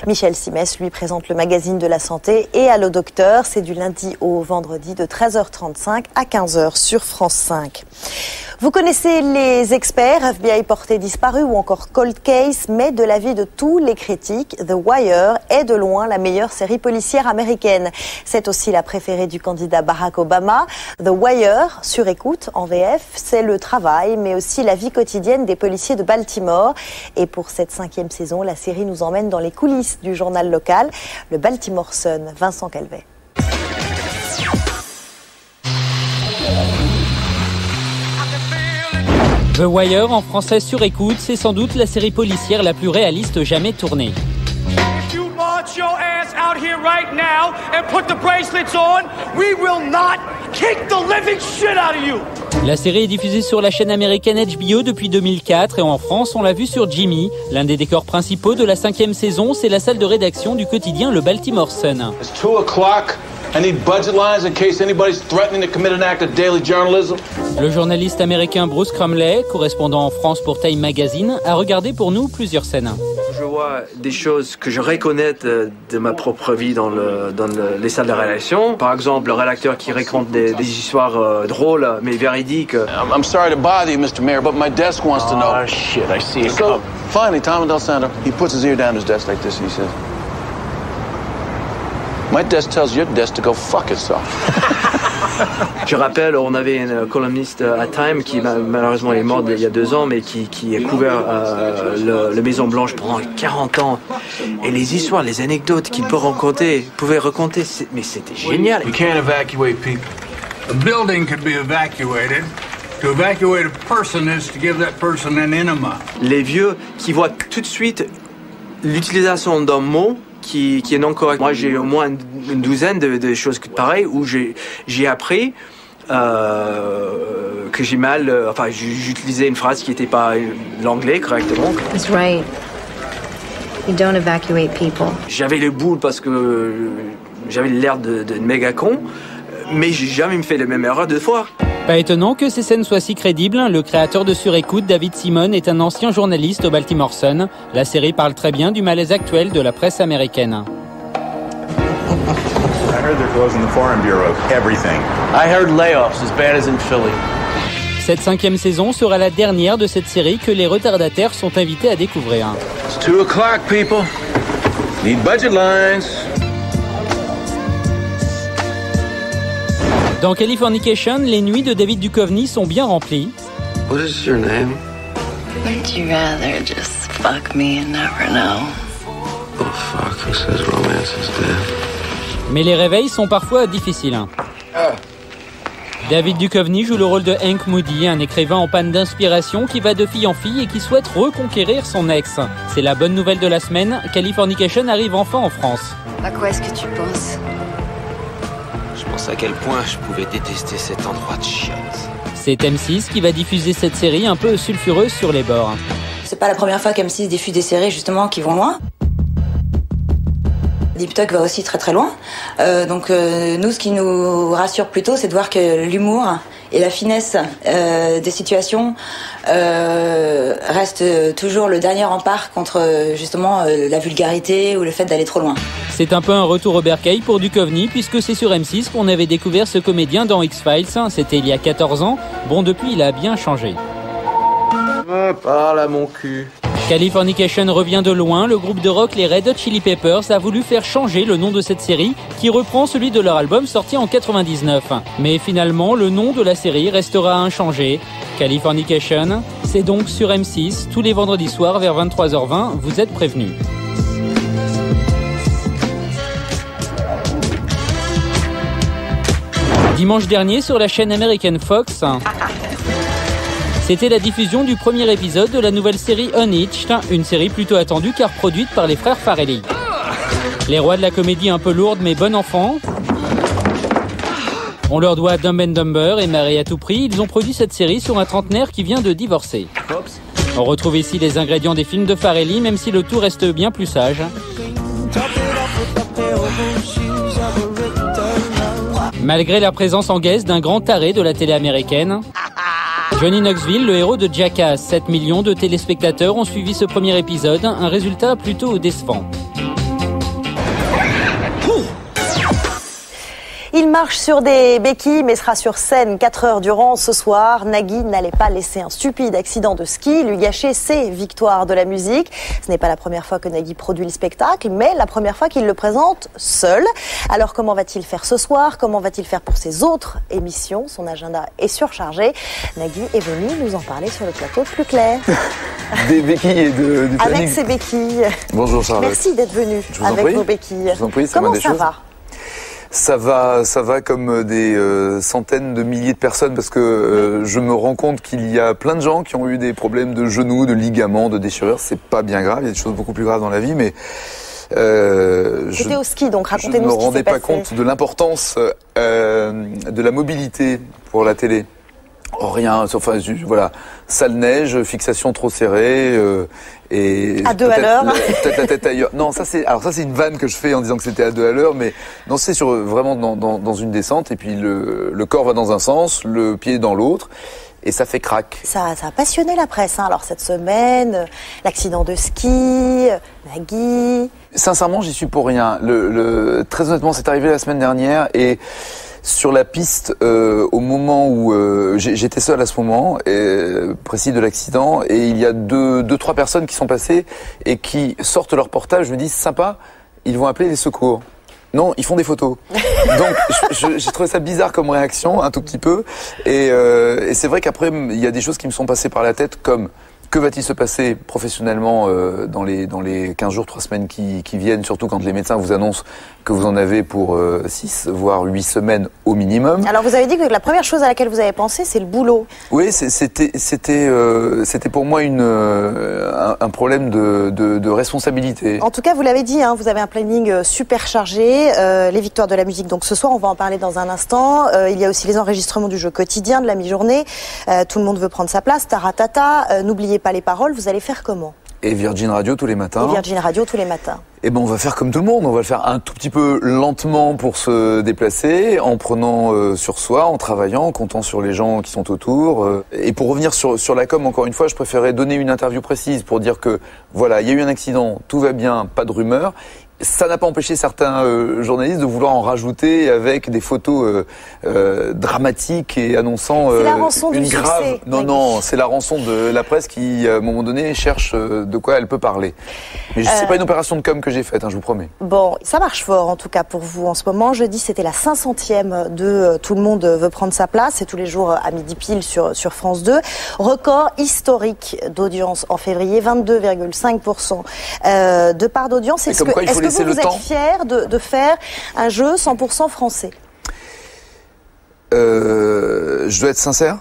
Michel Simès, lui, présente le magazine de la santé et Allo Docteur. C'est du lundi au vendredi de 13h35 à 15h sur France 5. Vous connaissez les experts, FBI porté disparu ou encore Cold Case, mais de l'avis de tous les critiques, The Wire est de loin la meilleure série policière américaine. C'est aussi la préférée du candidat Barack Obama. The Wire, sur écoute en VF, c'est le travail, mais aussi la vie quotidienne des policiers de Baltimore. Et pour cette 5e saison, la série nous emmène dans les coulisses du journal local, le Baltimore Sun. Vincent Calvet. The Wire, en français sur écoute, c'est sans doute la série policière la plus réaliste jamais tournée. La série est diffusée sur la chaîne américaine HBO depuis 2004 et en France, on l'a vue sur Jimmy. L'un des décors principaux de la 5e saison, c'est la salle de rédaction du quotidien Le Baltimore Sun. Le journaliste américain Bruce Crumley, correspondant en France pour Time Magazine, a regardé pour nous plusieurs scènes. Je vois des choses que je reconnais de ma propre vie dans les salles de rédaction. Par exemple, le rédacteur qui raconte des histoires drôles mais véridiques. I'm sorry to bother you, Mr. Mayor, but my desk wants to know. Oh shit, I see it. So, finally, Tom Del Santo, he puts his ear down his desk like this and he says, "My desk tells your desk to go fuck itself." Je rappelle, on avait une columniste à Time qui malheureusement est morte il y a 2 ans, mais qui a couvert la Maison Blanche pendant 40 ans. Et les histoires, les anecdotes qu'il pouvait raconter, mais c'était génial. You can't evacuate people. A building could be evacuated. To evacuate a person is to give that person an enema. Les vieux qui voient tout de suite l'utilisation d'un mot qui est non correct. Moi, j'ai au moins une douzaine de choses pareilles où j'ai appris que j'ai mal. Enfin, j'utilisais une phrase qui n'était pas l'anglais correctement. That's right. You don't evacuate people. J'avais le boule parce que j'avais l'air de méga con, mais j'ai jamais fait la même erreur 2 fois. Pas étonnant que ces scènes soient si crédibles. Le créateur de Surécoute, David Simon, est un ancien journaliste au Baltimore Sun. La série parle très bien du malaise actuel de la presse américaine. I heard they're closing the Foreign Bureau. Everything. I heard layoffs as bad as in Philly. Cette 5e saison sera la dernière de cette série que les retardataires sont invités à découvrir. It's 2 o'clock, people. Need budget lines. Dans Californication, les nuits de David Duchovny sont bien remplies. What is your name? Would you rather just fuck me and never know? Oh fuck, who says romance is dead? Mais les réveils sont parfois difficiles. David Duchovny joue le rôle de Hank Moody, un écrivain en panne d'inspiration qui va de fille en fille et qui souhaite reconquérir son ex. C'est la bonne nouvelle de la semaine, Californication arrive enfin en France. À quoi est-ce que tu penses? Je pense à quel point je pouvais détester cet endroit de chiottes. C'est M6 qui va diffuser cette série un peu sulfureuse sur les bords. C'est pas la première fois qu'M6 diffuse des séries justement qui vont loin. Deep Talk va aussi très très loin. Donc nous, ce qui nous rassure plutôt, c'est de voir que l'humour et la finesse des situations restent toujours le dernier rempart contre justement la vulgarité ou le fait d'aller trop loin. C'est un peu un retour au bercail pour Duchovny, puisque c'est sur M6 qu'on avait découvert ce comédien dans X-Files. C'était il y a 14 ans. Bon, depuis, il a bien changé. Parle à mon cul. Californication revient de loin. Le groupe de rock les Red Hot Chili Peppers a voulu faire changer le nom de cette série, qui reprend celui de leur album sorti en 99. Mais finalement, le nom de la série restera inchangé. Californication, c'est donc sur M6, tous les vendredis soirs vers 23h20, vous êtes prévenus. Dimanche dernier, sur la chaîne American Fox, c'était la diffusion du premier épisode de la nouvelle série Unhitched, une série plutôt attendue car produite par les frères Farrelly. Les rois de la comédie un peu lourde mais bon enfant. On leur doit Dumb and Dumber et Marie à tout prix. Ils ont produit cette série sur un trentenaire qui vient de divorcer. On retrouve ici les ingrédients des films de Farrelly, même si le tout reste bien plus sage. Malgré la présence en guest d'un grand taré de la télé américaine, Johnny Knoxville, le héros de Jackass. 7 millions de téléspectateurs ont suivi ce premier épisode, un résultat plutôt décevant. Il marche sur des béquilles mais sera sur scène 4 heures durant ce soir. Nagui n'allait pas laisser un stupide accident de ski lui gâcher ses victoires de la musique. Ce n'est pas la première fois que Nagui produit le spectacle, mais la première fois qu'il le présente seul. Alors comment va-t-il faire ce soir? Comment va-t-il faire pour ses autres émissions? Son agenda est surchargé. Nagui est venu nous en parler sur le plateau de Plus Clair. Des béquilles et du planning. Avec ses béquilles. Bonjour Charlotte. Merci d'être venu avec vos béquilles. Je vous en prie, c'est comment des ça choses. va? Ça va comme des centaines de milliers de personnes parce que je me rends compte qu'il y a plein de gens qui ont eu des problèmes de genoux, de ligaments, de déchirures. C'est pas bien grave, il y a des choses beaucoup plus graves dans la vie, mais C'était au ski, donc racontez-nous ce qui s'est passé. Je ne me rendais pas compte de l'importance de la mobilité pour la télé. Oh, rien, enfin voilà, sale neige, fixation trop serrée et à 2 à l'heure. Peut-être la tête ailleurs. Non, ça c'est une vanne que je fais en disant que c'était à 2 à l'heure, mais non, c'est vraiment dans une descente et puis le corps va dans un sens, le pied dans l'autre. Et ça fait crack. Ça a passionné la presse. Hein. Alors cette semaine, l'accident de ski, Nagui. Sincèrement, j'y suis pour rien. Très honnêtement, c'est arrivé la semaine dernière et sur la piste, au moment où j'étais seul à ce moment, précis de l'accident, et il y a deux, trois personnes qui sont passées et qui sortent leur portable. Je me dis, sympa, ils vont appeler les secours. Non, ils font des photos. Donc, j'ai trouvé ça bizarre comme réaction, un tout petit peu. Et c'est vrai qu'après, il y a des choses qui me sont passées par la tête, comme Que va-t-il se passer professionnellement dans les 15 jours, 3 semaines qui viennent, surtout quand les médecins vous annoncent que vous en avez pour 6 voire 8 semaines au minimum. Alors vous avez dit que la première chose à laquelle vous avez pensé, c'est le boulot. Oui, c'était pour moi un problème de responsabilité. En tout cas, vous l'avez dit, hein, vous avez un planning super chargé. Les victoires de la musique, donc ce soir, on va en parler dans un instant. Il y a aussi les enregistrements du jeu quotidien de la mi-journée. Tout le monde veut prendre sa place. Taratata. N'oubliez pas les paroles. Vous allez faire comment? Et Virgin Radio tous les matins. Et Virgin Radio tous les matins. Eh ben, on va faire comme tout le monde. On va le faire un tout petit peu lentement pour se déplacer, en prenant sur soi, en travaillant, en comptant sur les gens qui sont autour. Et pour revenir sur la com, encore une fois, je préférais donner une interview précise pour dire que, voilà, il y a eu un accident, tout va bien, pas de rumeur. Ça n'a pas empêché certains journalistes de vouloir en rajouter avec des photos dramatiques et annonçant c'est la rançon une du grave. Succès. Non, c'est la rançon de la presse qui, à un moment donné, cherche de quoi elle peut parler. Mais c'est pas une opération de com que j'ai faite, hein, je vous promets. Bon, ça marche fort en tout cas pour vous en ce moment. Jeudi, c'était la 500e de Tout le monde veut prendre sa place. C'est tous les jours à midi pile sur France 2. Record historique d'audience en février, 22,5% de part d'audience. Est-ce que vous êtes fier de faire un jeu 100% français? Je dois être sincère.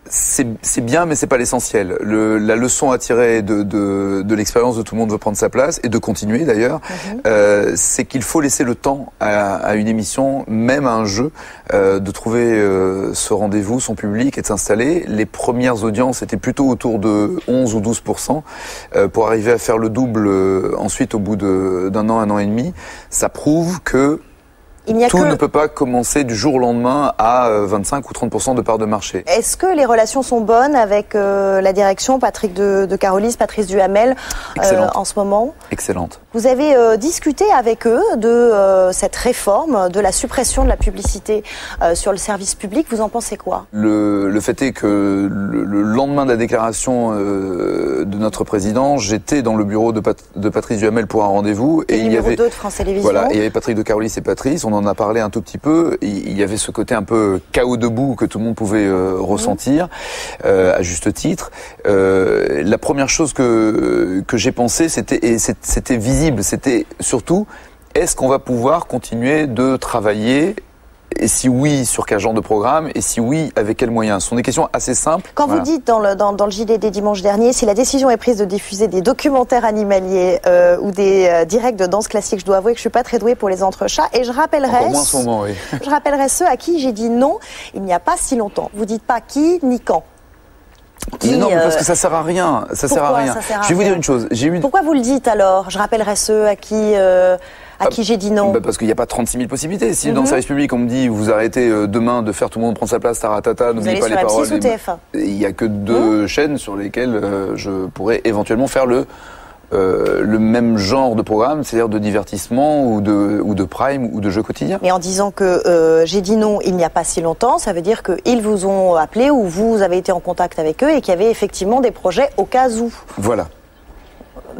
C'est bien, mais c'est pas l'essentiel. La leçon à tirer de l'expérience de Tout le monde veut prendre sa place, et de continuer d'ailleurs, c'est qu'il faut laisser le temps à une émission, même à un jeu, de trouver ce rendez-vous, son public, et de s'installer. Les premières audiences étaient plutôt autour de 11 ou 12%, pour arriver à faire le double ensuite au bout d'un an, 1 an et demi. Ça prouve que tout ne peut pas commencer du jour au lendemain à 25 ou 30% de part de marché. Est-ce que les relations sont bonnes avec la direction, Patrick de Carolis, Patrice Duhamel, en ce moment? Excellente. Vous avez discuté avec eux de cette réforme, de la suppression de la publicité sur le service public. Vous en pensez quoi? Le fait est que le lendemain de la déclaration de notre président, j'étais dans le bureau de Patrice Duhamel pour un rendez-vous. Et il y avait 2 de France Télévisions. Voilà, il y avait Patrick de Carolis et Patrice. On en a parlé un tout petit peu. Il y avait ce côté un peu chaos debout que tout le monde pouvait ressentir, à juste titre. La première chose que j'ai pensé, c'était visible, c'était surtout, est-ce qu'on va pouvoir continuer de travailler? Et si oui, sur quel genre de programme? Et si oui, avec quels moyens? Ce sont des questions assez simples. Quand vous dites dans le JDD dimanche dernier, si la décision est prise de diffuser des documentaires animaliers ou des directs de danse classique, je dois avouer que je suis pas très douée pour les entrechats. Et je rappellerai, moins en ce moment, oui. Je rappellerai ceux à qui j'ai dit non il n'y a pas si longtemps. Vous dites pas qui ni quand. Mais non, parce que ça sert à rien. Ça sert à rien. Je vais vous dire une chose. Pourquoi vous le dites alors? Je rappellerai ceux à qui j'ai dit non. Parce qu'il n'y a pas 36 000 possibilités. Si dans le service public on me dit vous arrêtez demain de faire Tout le monde prend sa place, taratata, n'oubliez pas les paroles. Vous allez sur M6 ou TF1? Il n'y a que 2 chaînes sur lesquelles je pourrais éventuellement faire le même genre de programme, c'est-à-dire de divertissement ou de prime ou de jeu quotidien. Mais en disant que j'ai dit non il n'y a pas si longtemps, ça veut dire qu'ils vous ont appelé ou vous avez été en contact avec eux et qu'il y avait effectivement des projets au cas où. Voilà.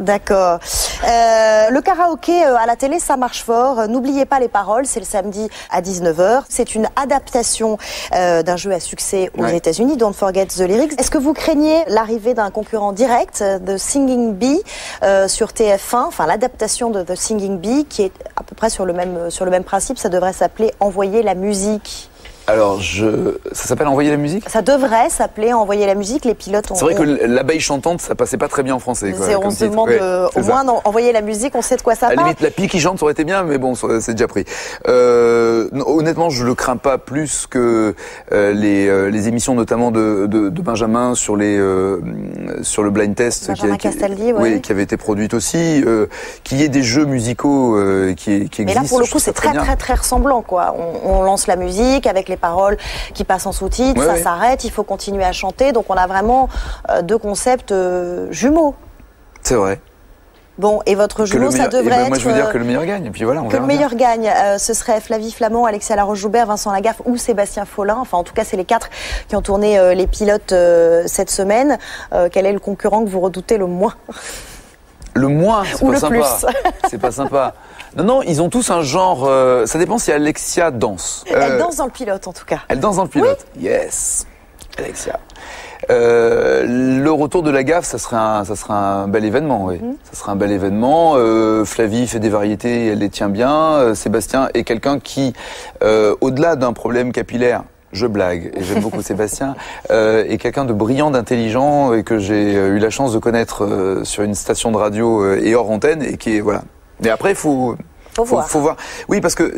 D'accord. Le karaoké à la télé, ça marche fort. N'oubliez pas les paroles, c'est le samedi à 19h. C'est une adaptation d'un jeu à succès aux États-Unis, Don't Forget the Lyrics. Est-ce que vous craignez l'arrivée d'un concurrent direct, The Singing Bee, sur TF1, enfin l'adaptation de The Singing Bee, qui est à peu près sur le même principe, ça devrait s'appeler Envoyer la musique. Alors, ça s'appelle Envoyer la musique? Ça devrait s'appeler Envoyer la musique. Les pilotes ont... C'est vrai que l'abeille chantante, ça passait pas très bien en français. Quoi, on se demande au moins Envoyer la musique, on sait de quoi ça parle. À la limite, la pie qui chante, ça aurait été bien, mais bon, c'est déjà pris. Honnêtement, je le crains pas plus que les émissions, notamment de Benjamin sur le blind test, qui avait été produite aussi, qu'il y ait des jeux musicaux qui existent. Mais là, pour le coup, c'est très ressemblant, quoi. On lance la musique avec les paroles qui passent en sous-titres, ça s'arrête, il faut continuer à chanter. Donc on a vraiment 2 concepts jumeaux. C'est vrai. Bon, et votre jumeau, ça devrait être... Moi, je veux dire que le meilleur gagne, et puis voilà, on verra. Que le meilleur gagne. Ce serait Flavie Flamand, Alexia Laroche-Joubert, Vincent Lagaffe ou Sébastien Follin. Enfin, en tout cas, c'est les 4 qui ont tourné les pilotes cette semaine. Quel est le concurrent que vous redoutez le moins? Le moins, c'est pas sympa. C'est pas sympa. Non, ils ont tous un genre... ça dépend si Alexia danse. Elle danse dans le pilote, en tout cas. Elle danse dans le pilote. Oui. Yes. Alexia. Le retour de la gaffe, ça serait un bel événement, oui. Ça serait un bel événement. Flavie fait des variétés, elle les tient bien. Sébastien est quelqu'un qui, au-delà d'un problème capillaire, je blague, et j'aime beaucoup Sébastien, est quelqu'un de brillant, d'intelligent, et que j'ai eu la chance de connaître sur une station de radio et hors antenne, et qui est, voilà. Mais après, il faut voir. Oui, parce que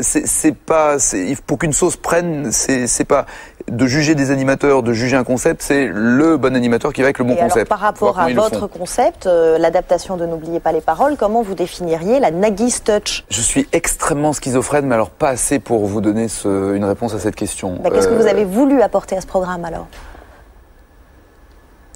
pour qu'une sauce prenne, c'est pas de juger des animateurs, de juger un concept, c'est le bon animateur qui va avec le bon concept. Alors, par rapport à votre concept, l'adaptation de N'oubliez pas les paroles, comment vous définiriez la Nagis Touch? Je suis extrêmement schizophrène, mais alors pas assez pour vous donner une réponse à cette question. Qu'est-ce que vous avez voulu apporter à ce programme alors?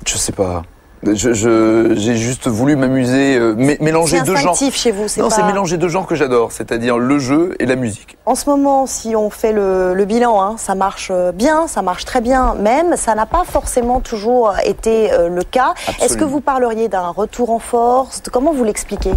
Je sais pas. J'ai juste voulu m'amuser, mélanger deux genres. C'est instinctif chez vous, c'est pas... Non, c'est mélanger deux genres que j'adore, c'est-à-dire le jeu et la musique. En ce moment, si on fait le bilan, ça marche bien, ça marche très bien même, ça n'a pas forcément toujours été le cas. Absolument. Est-ce que vous parleriez d'un retour en force? Comment vous l'expliquez?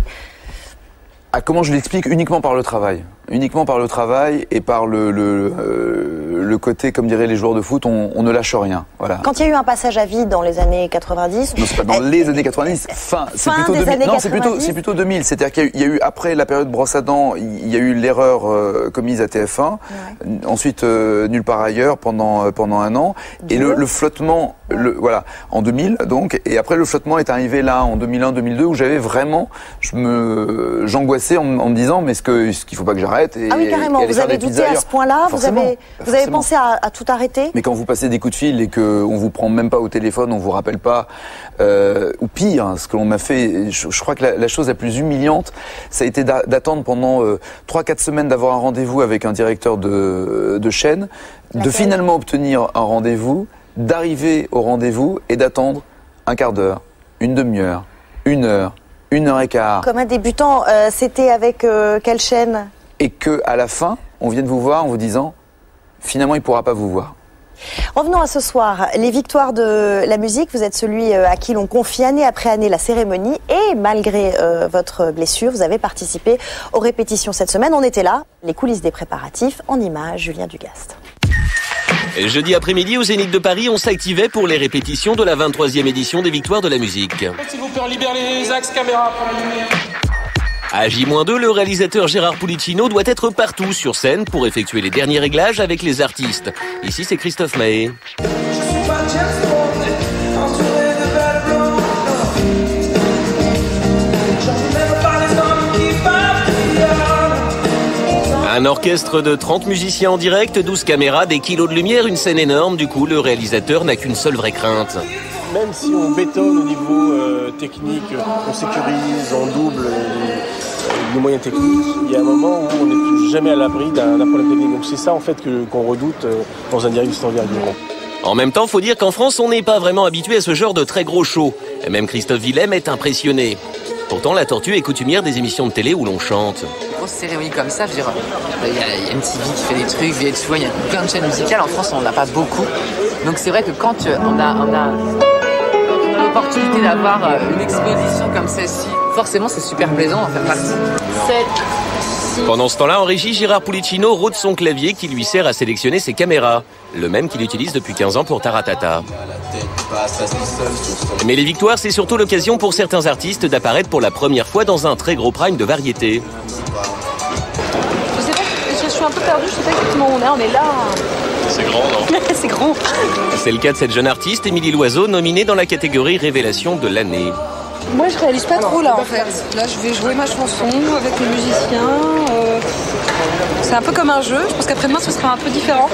Comment je l'explique? Uniquement par le travail. Uniquement par le travail et par le côté, comme diraient les joueurs de foot, on ne lâche rien. Voilà. Quand il y a eu un passage à vide dans les années 90... Non, c'est pas dans les années 90, c'est plutôt 2000. Non, c'est plutôt 2000. C'est-à-dire qu'il y a eu, après la période brosse à dents, il y a eu l'erreur commise à TF1, ouais. Ensuite nulle part ailleurs pendant un an, et le flottement, voilà, en 2000 donc, et après le flottement est arrivé là en 2001-2002 où j'avais vraiment, j'angoissais en me disant mais est-ce qu'il faut pas que j'arrête? Ah oui, carrément, vous avez douté à ce point-là, vous avez pensé à tout arrêter? Mais quand vous passez des coups de fil et qu'on vous prend même pas au téléphone, on vous rappelle pas, ou pire, ce que l'on m'a fait, je crois que la chose la plus humiliante, ça a été d'attendre pendant 3-4 semaines d'avoir un rendez-vous avec un directeur de chaîne, de finalement obtenir un rendez-vous, d'arriver au rendez-vous et d'attendre un quart d'heure, une demi-heure, 1 heure, 1h15. Comme un débutant, c'était avec quelle chaîne? Et qu'à la fin, on vienne vous voir en vous disant, finalement, il ne pourra pas vous voir. Revenons à ce soir. Les victoires de la musique, vous êtes celui à qui l'on confie année après année la cérémonie. Et malgré votre blessure, vous avez participé aux répétitions cette semaine. On était là, les coulisses des préparatifs, en images, Julien Dugast. Jeudi après-midi, au Zénith de Paris, on s'activait pour les répétitions de la 23e édition des Victoires de la musique. S'il vous plaît, on libère les axes caméra pour la lumière. À J-2, le réalisateur Gérard Pulicino doit être partout sur scène pour effectuer les derniers réglages avec les artistes. Ici, c'est Christophe Maé. Un orchestre de 30 musiciens en direct, 12 caméras, des kilos de lumière, une scène énorme. Du coup, le réalisateur n'a qu'une seule vraie crainte. Même si on bétonne au niveau technique, on sécurise, on double les moyens techniques, il y a un moment où on n'est jamais à l'abri d'un problème technique. Donc c'est ça en fait qu'on redoute dans un direct de cette envergure. En même temps, faut dire qu'en France, on n'est pas vraiment habitué à ce genre de très gros show. Et même Christophe Willem est impressionné. Pourtant, la Tortue est coutumière des émissions de télé où l'on chante. Une grosse cérémonie comme ça, je veux dire, il y a MTV qui fait des trucs, VH1, il y a plein de chaînes musicales. En France, on n'en a pas beaucoup. Donc c'est vrai que quand on a l'opportunité d'avoir une exposition comme celle-ci, forcément c'est super plaisant d'en faire partie. Pendant ce temps-là, en régie, Gérard Pulicino rôde son clavier qui lui sert à sélectionner ses caméras, le même qu'il utilise depuis 15 ans pour Taratata. Mais les victoires, c'est surtout l'occasion pour certains artistes d'apparaître pour la première fois dans un très gros prime de variété. Je sais pas, je suis un peu perdue, je sais pas exactement où on est là. C'est grand, non? C'est grand. C'est le cas de cette jeune artiste, Émilie Loiseau, nominée dans la catégorie Révélation de l'année. Moi, je réalise pas trop là en fait. Là, je vais jouer ma chanson avec les musiciens. C'est un peu comme un jeu. Je pense qu'après-demain, ce sera un peu différent.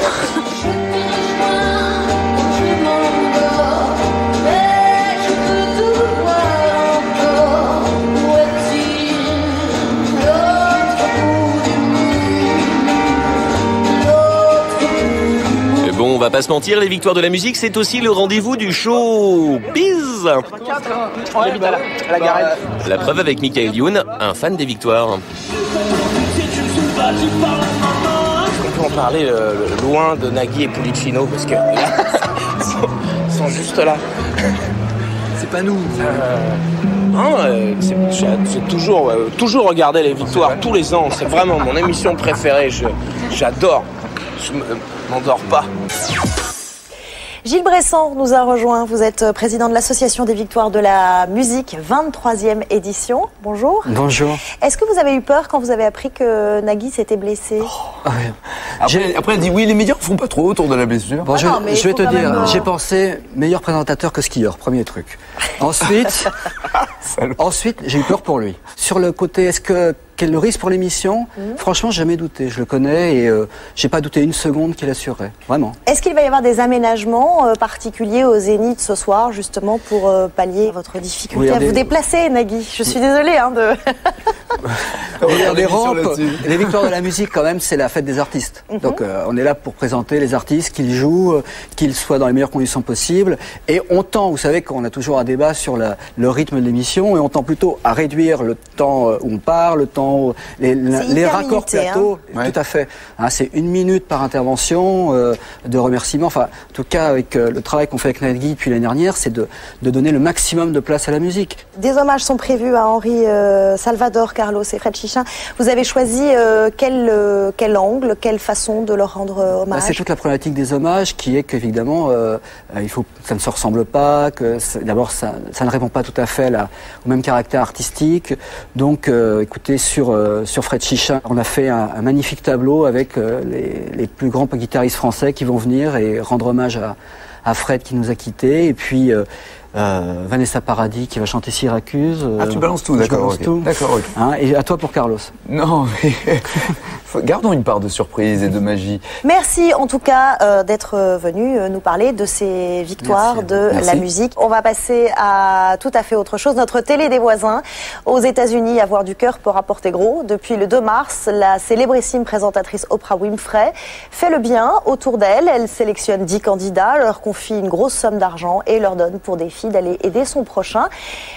Bon, on va pas se mentir, les victoires de la musique, c'est aussi le rendez-vous du show Biz. J'habite à la Garenne. La preuve avec Michael Youn, un fan des victoires. On peut en parler loin de Nagui et Pulicino parce que ils sont juste là. C'est pas nous. J'ai toujours regardé les victoires tous les ans. C'est vraiment mon émission préférée. J'adore. Je m'endors pas. Gilles Bressan nous a rejoint. Vous êtes président de l'Association des Victoires de la Musique, 23e édition. Bonjour. Bonjour. Est-ce que vous avez eu peur quand vous avez appris que Nagui s'était blessé? Après, elle dit oui, les médias ne font pas trop autour de la blessure. Bon, je vais te dire, j'ai pensé meilleur présentateur que skieur, premier truc. Ensuite, j'ai eu peur pour lui. Sur le côté, quel le risque pour l'émission? Franchement, jamais douté. Je le connais et j'ai pas douté une seconde qu'il assurerait. Vraiment. Est-ce qu'il va y avoir des aménagements particuliers au Zénith ce soir, justement, pour pallier votre difficulté à vous déplacer, Nagui? Je suis désolée de... Les rampes, les Victoires de la musique, quand même, c'est la fête des artistes. Donc, on est là pour présenter les artistes, qu'ils jouent, qu'ils soient dans les meilleures conditions possibles. Et on tend, vous savez qu'on a toujours un débat sur le rythme de l'émission, et on tend plutôt à réduire le temps où on parle, le temps, les raccords plateaux. Tout à fait. C'est 1 minute par intervention de remerciements. Enfin, en tout cas, avec le travail qu'on fait avec Nagui depuis l'année dernière, c'est de donner le maximum de place à la musique. Des hommages sont prévus à Henri Salvador, Carlos et Fred Chichin. Vous avez choisi quel angle, quelle façon de leur rendre hommage? C'est toute la problématique des hommages qui est qu'évidemment, ça ne se ressemble pas, que d'abord ça ne répond pas tout à fait au même caractère artistique. Donc, écoutez, sur Fred Chichin, on a fait un magnifique tableau avec les plus grands guitaristes français qui vont venir et rendre hommage à Fred qui nous a quittés. Et puis Vanessa Paradis qui va chanter Syracuse. Tu balances tout, d'accord. D'accord. Et à toi pour Carlos. Non, mais gardons une part de surprise et de magie. Merci en tout cas d'être venu nous parler de ces victoires de la musique. On va passer à tout à fait autre chose. Notre télé des voisins. Aux États-Unis, avoir du cœur peut rapporter gros. Depuis le 2 mars, la célébrissime présentatrice Oprah Winfrey fait le bien autour d'elle. Elle sélectionne 10 candidats, leur confie une grosse somme d'argent et leur donne pour défi d'aller aider son prochain.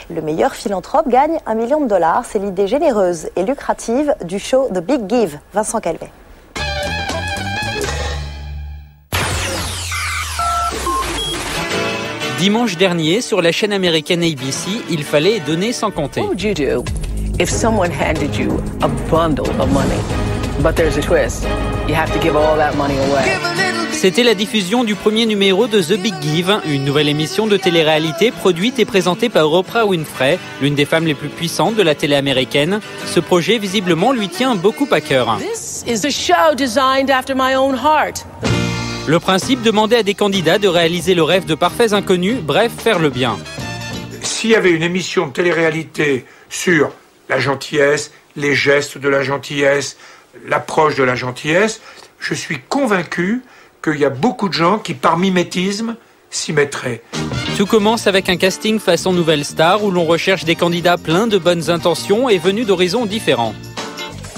Le meilleur philanthrope gagne $1 million. C'est l'idée généreuse et lucrative du show The Big Give. Vincent Calvet. Dimanche dernier, sur la chaîne américaine ABC, il fallait donner sans compter. What would you do if someone handed you a bundle of money, but there's a twist? You have to give all that money away. C'était la diffusion du premier numéro de The Big Give, une nouvelle émission de télé-réalité produite et présentée par Oprah Winfrey, l'une des femmes les plus puissantes de la télé américaine. Ce projet, visiblement, lui tient beaucoup à cœur. This is a show designed after my own heart. Le principe demandait à des candidats de réaliser le rêve de parfaits inconnus, bref, faire le bien. S'il y avait une émission de télé-réalité sur la gentillesse, les gestes de la gentillesse, l'approche de la gentillesse, je suis convaincu qu'il y a beaucoup de gens qui, par mimétisme, s'y mettraient. Tout commence avec un casting façon Nouvelle Star où l'on recherche des candidats pleins de bonnes intentions et venus d'horizons différents.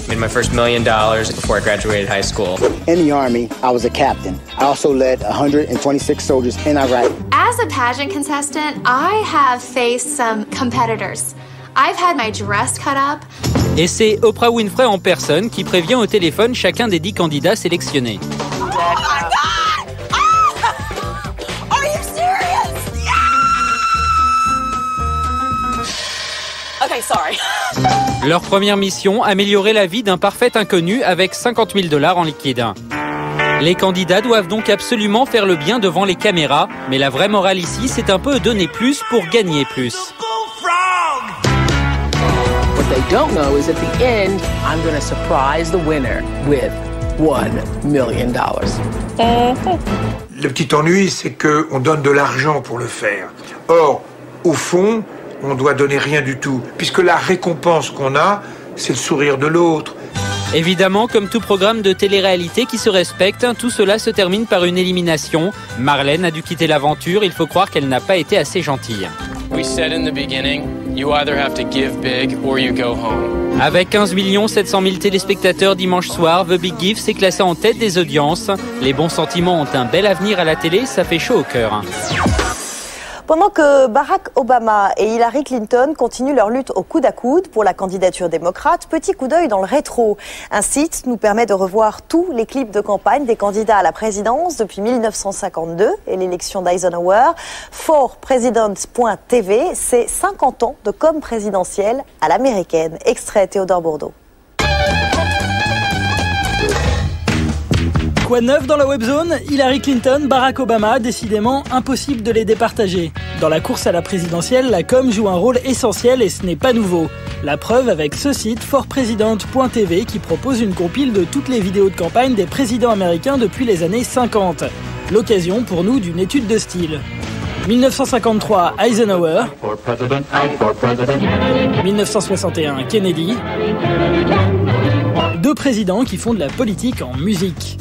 Made my first $1 million before I graduated high school. In the Army, I was a captain. I also led 126 soldiers in Iraq. As a pageant contestant, I have faced some competitors. I've had my dress cut up. Et c'est Oprah Winfrey en personne qui prévient au téléphone chacun des 10 candidats sélectionnés. Okay, sorry. Leur première mission, améliorer la vie d'un parfait inconnu avec $50 000 en liquide. Les candidats doivent donc absolument faire le bien devant les caméras, mais la vraie morale ici, c'est un peu donner plus pour gagner plus. What they don't know is at the end, I'm going to surprise the winner with $1 million. Le petit ennui, c'est qu'on donne de l'argent pour le faire. Or, au fond, on doit donner rien du tout, puisque la récompense qu'on a, c'est le sourire de l'autre. Évidemment, comme tout programme de télé-réalité qui se respecte, tout cela se termine par une élimination. Marlène a dû quitter l'aventure, il faut croire qu'elle n'a pas été assez gentille. We said in the beginning, you either have to give big or you go home. Avec 15 700 000 téléspectateurs dimanche soir, The Big Give s'est classé en tête des audiences. Les bons sentiments ont un bel avenir à la télé, ça fait chaud au cœur. Pendant que Barack Obama et Hillary Clinton continuent leur lutte au coude à coude pour la candidature démocrate, petit coup d'œil dans le rétro. Un site nous permet de revoir tous les clips de campagne des candidats à la présidence depuis 1952 et l'élection d'Eisenhower. forpresidents.tv, c'est 50 ans de com présidentielle à l'américaine. Extrait Théodore Bourdeau. Quoi de neuf dans la webzone? Hillary Clinton, Barack Obama, décidément impossible de les départager. Dans la course à la présidentielle, la com joue un rôle essentiel et ce n'est pas nouveau. La preuve avec ce site forpresident.tv qui propose une compile de toutes les vidéos de campagne des présidents américains depuis les années 50. L'occasion pour nous d'une étude de style. 1953, Eisenhower. 1961, Kennedy. Deux présidents qui font de la politique en musique.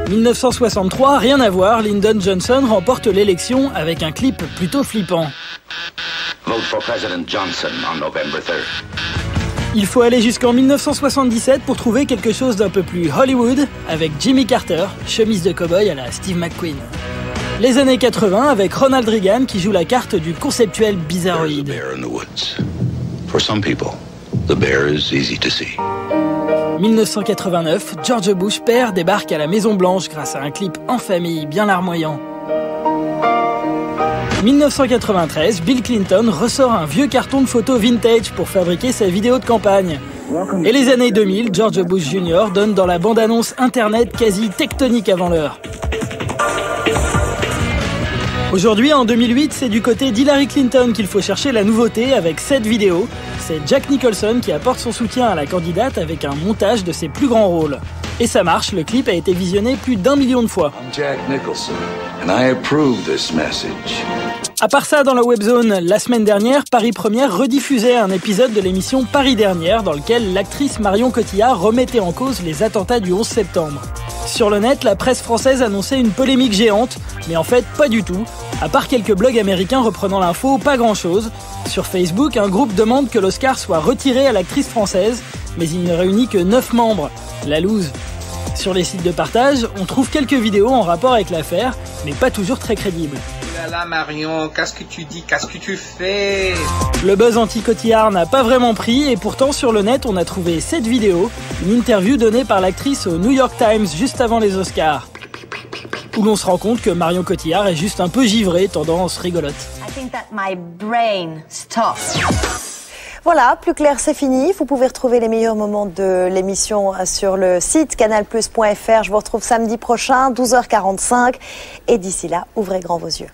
1963, rien à voir, Lyndon Johnson remporte l'élection avec un clip plutôt flippant. Vote for President Johnson on November 3rd. Il faut aller jusqu'en 1977 pour trouver quelque chose d'un peu plus Hollywood avec Jimmy Carter, chemise de cow-boy à la Steve McQueen. Les années 80 avec Ronald Reagan qui joue la carte du conceptuel bizarroïde. For some people, the bear is easy to see. 1989, George Bush père débarque à la Maison Blanche grâce à un clip en famille bien larmoyant. 1993, Bill Clinton ressort un vieux carton de photos vintage pour fabriquer sa vidéo de campagne. Et les années 2000, George Bush Jr. donne dans la bande-annonce internet quasi tectonique avant l'heure. Aujourd'hui, en 2008, c'est du côté d'Hillary Clinton qu'il faut chercher la nouveauté avec cette vidéo. C'est Jack Nicholson qui apporte son soutien à la candidate avec un montage de ses plus grands rôles. Et ça marche, le clip a été visionné plus d'1 million de fois. I'm Jack Nicholson, and I approve this message. À part ça, dans la webzone, la semaine dernière, Paris Première rediffusait un épisode de l'émission Paris Dernière dans lequel l'actrice Marion Cotillard remettait en cause les attentats du 11 septembre. Sur le net, la presse française annonçait une polémique géante, mais en fait, pas du tout. À part quelques blogs américains reprenant l'info, pas grand-chose. Sur Facebook, un groupe demande que l'Oscar soit retiré à l'actrice française, mais il ne réunit que 9 membres. La loose. Sur les sites de partage, on trouve quelques vidéos en rapport avec l'affaire, mais pas toujours très crédibles. Oh là là Marion, qu'est-ce que tu dis, qu'est-ce que tu fais? Le buzz anti-Cotillard n'a pas vraiment pris et pourtant sur le net on a trouvé cette vidéo, une interview donnée par l'actrice au New York Times juste avant les Oscars, où l'on se rend compte que Marion Cotillard est juste un peu givrée, tendance rigolote. I think that my brain stops. Voilà, plus clair, c'est fini. Vous pouvez retrouver les meilleurs moments de l'émission sur le site canalplus.fr. Je vous retrouve samedi prochain, 12h45. Et d'ici là, ouvrez grand vos yeux.